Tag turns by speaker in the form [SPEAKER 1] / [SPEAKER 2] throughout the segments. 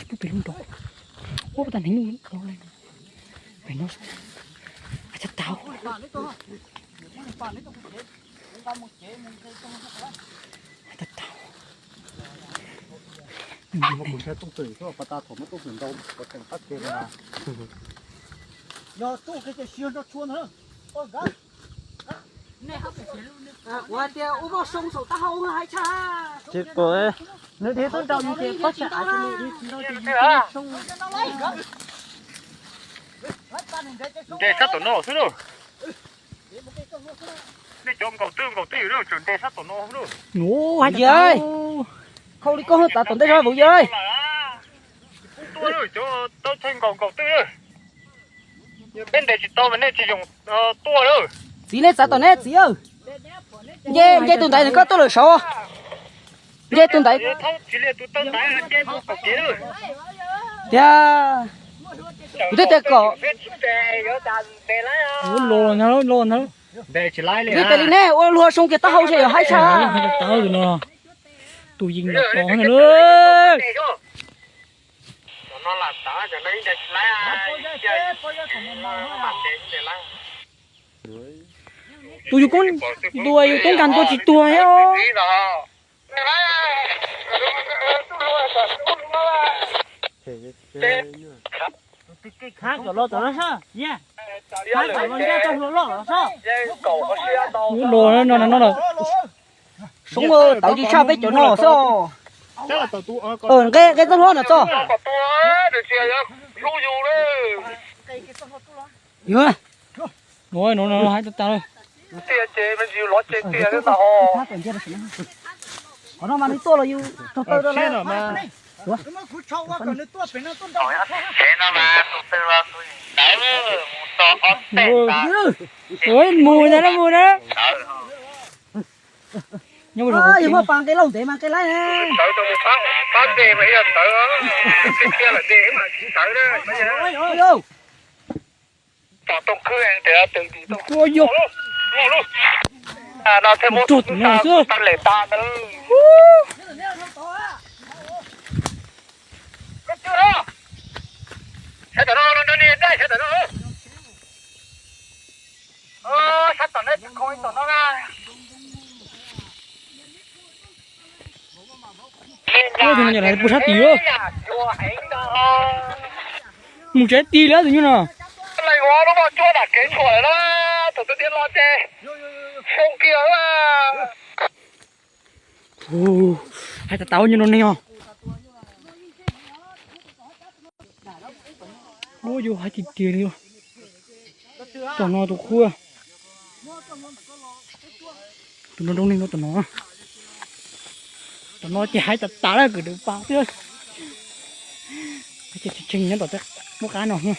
[SPEAKER 1] Chú bị lung đổ. Ô, ta đánh luôn đâu lên. Phải nó. À chắc tao. Thật tao.
[SPEAKER 2] Nhưng mà cũng sẽ tung tử cho bà ta thổ mất tung tử đâu có thể tắt kia mà.
[SPEAKER 3] Nó tung cái siêu nó chuồn hơn. Ôi gái.
[SPEAKER 4] Qua tiêu u bao sông sổ ta hậu hai cha.
[SPEAKER 2] Chết rồi.
[SPEAKER 4] Nếu thế tôi đâu như thế có trả cho mình đi đâu thì sông.
[SPEAKER 5] Để sát tổ nổ thôi. Để cho cầu tư rồi chuẩn để sát tổ nổ thôi.
[SPEAKER 1] Ồ, hai
[SPEAKER 4] ơi. Không đi có hơn ta tổn đây rồi bố ơi.
[SPEAKER 5] Tôi rồi cho tôi thành cầu tư rồi. Bên đây chỉ tôi bên đây chỉ dùng tua rồi.
[SPEAKER 4] Xí lên sao tổn hết xí ơi. Dê tụi này có tôi là số. Dê tụi này.
[SPEAKER 5] Chỉ là tụi tôi tại là dê tụi cầu kia rồi.
[SPEAKER 4] Yeah. Tụi tôi có.
[SPEAKER 1] Lồn nó.
[SPEAKER 5] Để chỉ lái liền.
[SPEAKER 4] Tụi tôi nè, ôi lúa sông kia ta hậu sẽ hai cha.
[SPEAKER 1] Tao rồi nó. Tụi dính là có này nữa.
[SPEAKER 5] Nó là tao cho lấy để lái.
[SPEAKER 1] Tụi con đuôi con cần tôi chỉ đuôi á.
[SPEAKER 4] Khác của lô tụi nó sao? Yeah. Khác của lô ra trong lô sao?
[SPEAKER 1] Nó là
[SPEAKER 4] Sống ơi, tao đi sao biết chỗ nó sao?
[SPEAKER 2] Chắc là tàu tu
[SPEAKER 4] Cái rất hoa là sao? Nhớ.
[SPEAKER 1] Rồi nó hai tao rồi.
[SPEAKER 4] Nó mà đi to là yêu to đó
[SPEAKER 2] là
[SPEAKER 4] là.
[SPEAKER 2] mà.
[SPEAKER 3] Nó cứ trâu quá còn nó tua phải nó tua đâu.
[SPEAKER 1] Ôi mùi này nó mùi đó. Nhưng mà
[SPEAKER 4] À, mà bằng cái lồng để mà cái lái nè.
[SPEAKER 5] Tự tôi bán đề bây giờ tự cái kia là đề mà tự đó bây giờ
[SPEAKER 4] Ôi ôi.
[SPEAKER 5] tao tung khứ anh tự đi tung
[SPEAKER 1] Ôi vô.
[SPEAKER 5] à nó thêm một
[SPEAKER 1] Chút nữa chứ.
[SPEAKER 5] tao lệ ta đó có chưa đó sẽ tao nó đi đây sẽ tao nó sắp tao nó coi tao nó ra
[SPEAKER 1] Ôi thì nó lại bút sát tí nữa. Một trái tí nữa thì như nào?
[SPEAKER 5] này quá nó vào chua đặt cái chuỗi đó tụi tôi tiến lo chê sông kia mà
[SPEAKER 1] Hai tao như nó nè. Ôi vô hai thịt tiền đi. Tao nó tụi khua. Tụi nó đông lên nó tụi nó. Tụi nó chỉ hai tao là cứ được bao chứ. Cái chừng nhá tụi tao một cái nào không?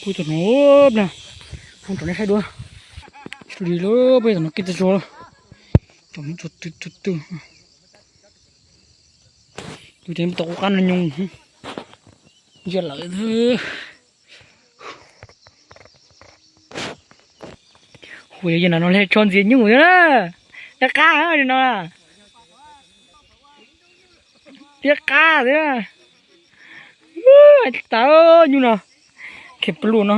[SPEAKER 1] Ui tụi nó nè. Không tụi nó hay đua. Tụi đi lỡ bây giờ nó kia rồi. Tụi nó chuột từ. Tụi em tao có ăn nhung. Giờ lại thứ. Ui giờ nó lên tròn diện như người đó. Đã cá hả thì nó. Tiếc cá thế à. Tao như nào. Kẹp luôn nó.